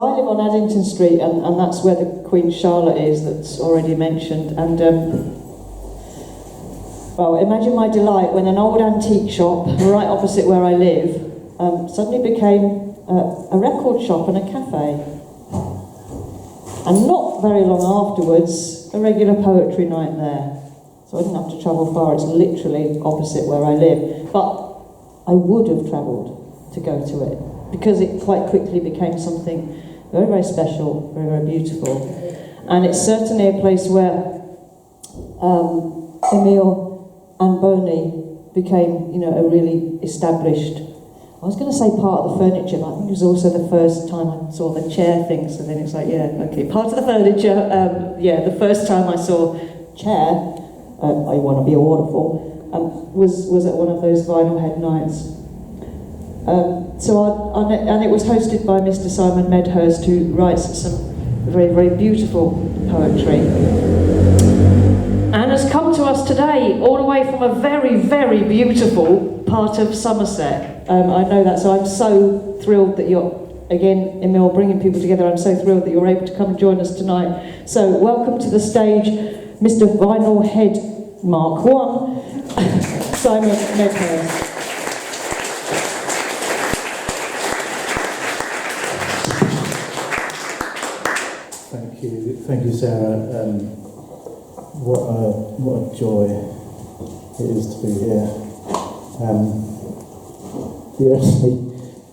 I live on Addington Street, and that's where the Queen Charlotte is, that's already mentioned. And well, imagine my delight when an old antique shop right opposite where I live suddenly became a record shop and a cafe. And not very long afterwards, a regular poetry night there. So I didn't have to travel far, it's literally opposite where I live. But I would have travelled to go to it, because it quite quickly became something very, very special, very, very beautiful. And it's certainly a place where Emile and Boney became, you know, a really established, I was going to say part of the furniture, but I think it was also the first time I saw the chair thing, so then it's like, yeah, okay, part of the furniture. Yeah, the first time I saw chair, I Want to Be a Waterfall, was at one of those vinyl head nights. And it was hosted by Mr. Simon Medhurst, who writes some very, very beautiful poetry. And has come to us today, all the way from a very, very beautiful part of Somerset. I know that, so I'm so thrilled that you're, again, Emile, bringing people together. I'm so thrilled that you're able to come and join us tonight. So welcome to the stage, Mr. Vinyl Head Mark 1, Simon Medhurst. Thank you, Sarah. What a joy it is to be here.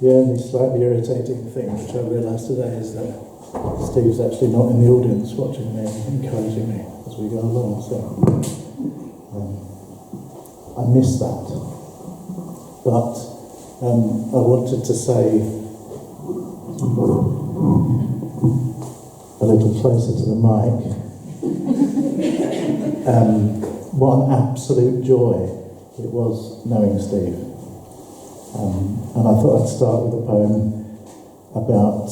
The only slightly irritating thing which I realised today is that Steve's actually not in the audience watching me, encouraging me as we go along. So I miss that. But I wanted to say a little closer to the mic. What an absolute joy it was knowing Steve. And I thought I'd start with a poem about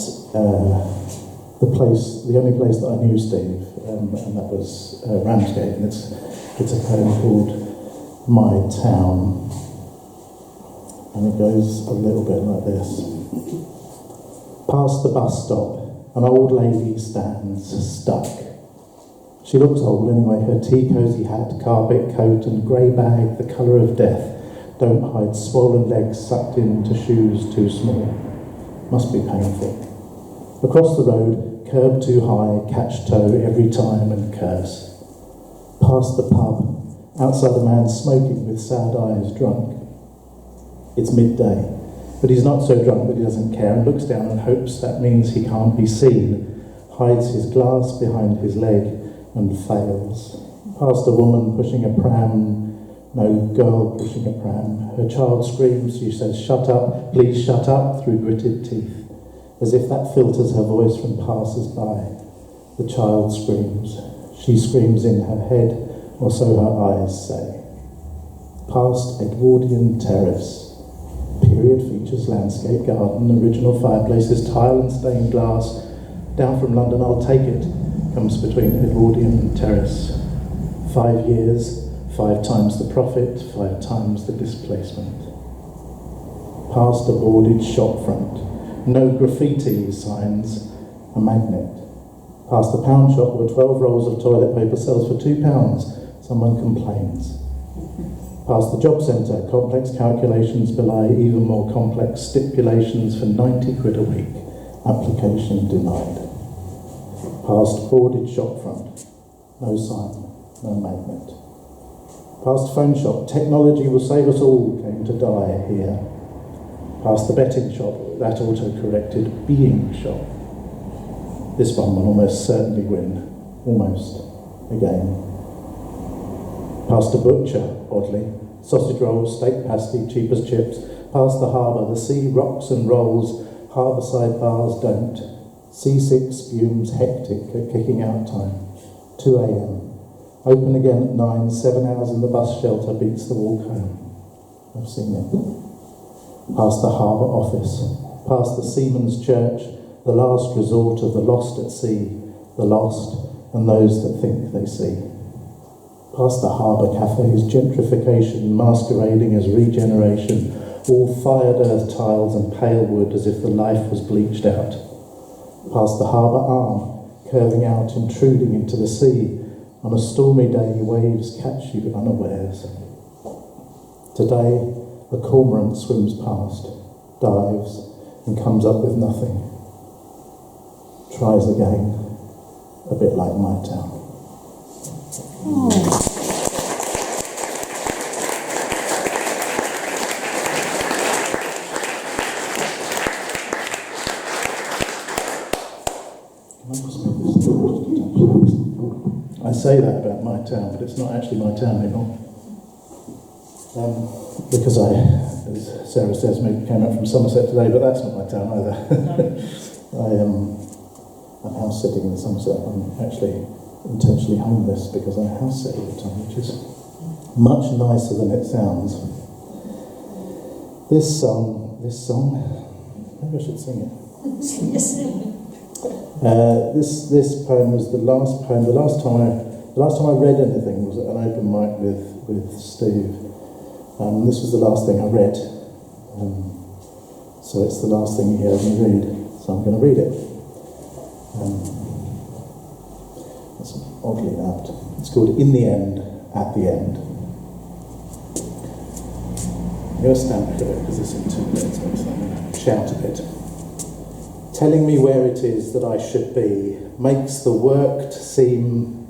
the only place that I knew Steve, and that was Ramsgate. And it's a poem called My Town. And it goes a little bit like this. Past the bus stop, an old lady stands, stuck. She looks old anyway, her tea-cosy hat, carpet coat and grey bag, the colour of death, don't hide swollen legs sucked into shoes too small. Must be painful. Across the road, curb too high, catch toe every time and curse. Past the pub, outside a man smoking with sad eyes, drunk. It's midday. But he's not so drunk that he doesn't care and looks down and hopes that means he can't be seen, hides his glass behind his leg and fails. Past a woman pushing a pram, no girl pushing a pram. Her child screams, she says, "Shut up, please shut up," through gritted teeth, as if that filters her voice from passers-by. The child screams. She screams in her head, or so her eyes say. Past Edwardian terrace. Period features, landscape, garden, original fireplaces, tile and stained glass. Down from London, I'll take it, comes between Edwardian and terrace. 5 years, 5 times the profit, 5 times the displacement. Past a boarded shop front, no graffiti signs, a magnet. Past the pound shop where 12 rolls of toilet paper sells for £2, someone complains. Past the job centre, complex calculations belie even more complex stipulations for 90 quid a week. Application denied. Past boarded shop front, no sign, no magnet. Past phone shop, technology will save us all, came to die here. Past the betting shop, that auto-corrected being shop. This one will almost certainly win, almost, again. Past a butcher, oddly, sausage rolls, steak pasty, cheap as chips. Past the harbour, the sea rocks and rolls, harbourside bars don't. Seasick spumes hectic at kicking out time. 2 a.m. Open again at 9, 7 hours in the bus shelter beats the walk home. I've seen it. Past the harbour office, past the seaman's church, the last resort of the lost at sea, the lost and those that think they see. Past the harbour cafes, gentrification masquerading as regeneration, all fired earth tiles and pale wood as if the life was bleached out. past the harbour arm, curving out, intruding into the sea. On a stormy day, waves catch you unawares. Today, a cormorant swims past, dives, and comes up with nothing. Tries again, a bit like my town. Oh. I say that about my town, but it's not actually my town anymore. Because as Sarah says, maybe came out from Somerset today, but that's not my town either. I'm house sitting in Somerset. I'm actually intentionally homeless because I house sit all the time, which is much nicer than it sounds. This song, maybe I should sing it. This poem was the last poem. The last time I read anything was at an open mic with Steve. This was the last thing I read. So it's the last thing you heard me read. So I'm going to read it. That's oddly apt. It's called "In the End, at the End." I'm going to stand back a bit because it's in 2 minutes, so I'm going to shout a bit. Telling me where it is that I should be makes the worked seem,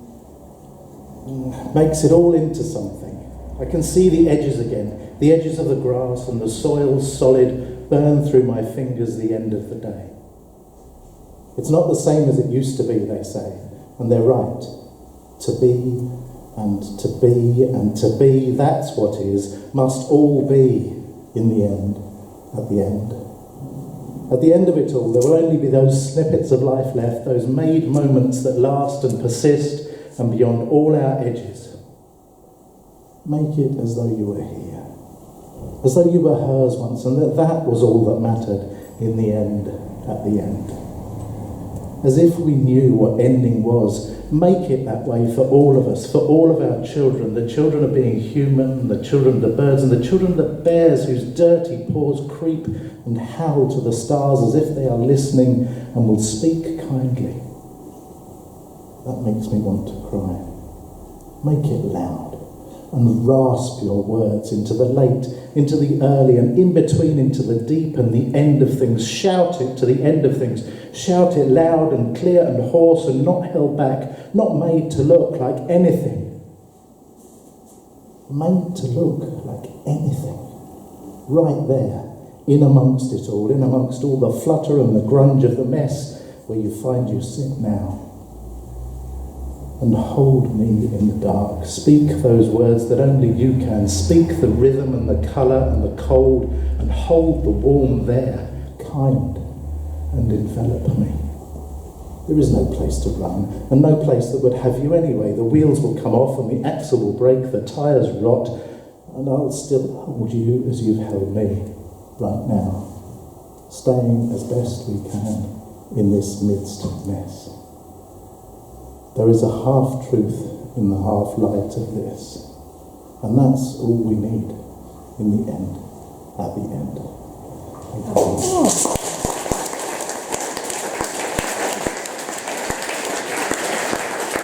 makes it all into something. I can see the edges again, the edges of the grass and the soil solid burn through my fingers the end of the day. It's not the same as it used to be, they say, and they're right. To be and to be and to be, that's what is, must all be in the end, at the end. At the end of it all, there will only be those snippets of life left, those made moments that last and persist and beyond all our edges. Make it as though you were here, as though you were hers once, and that was all that mattered in the end, at the end. As if we knew what ending was. Make it that way for all of us, for all of our children, the children of being human, the children of the birds, and the children of the bears whose dirty paws creep and howl to the stars as if they are listening and will speak kindly. That makes me want to cry. Make it loud and rasp your words into the late, into the early, and in between into the deep and the end of things. Shout it to the end of things. Shout it loud and clear and hoarse and not held back, not made to look like anything. Made to look like anything. Right there, in amongst it all, in amongst all the flutter and the grunge of the mess where you find you sit now. And hold me in the dark. Speak those words that only you can. Speak the rhythm and the colour and the cold, and hold the warm there, kind, and envelop me. There is no place to run, and no place that would have you anyway. The wheels will come off and the axle will break, the tyres rot, and I'll still hold you as you've held me right now, staying as best we can in this midst of mess. There is a half-truth in the half-light of this, and that's all we need in the end, at the end. Thank you.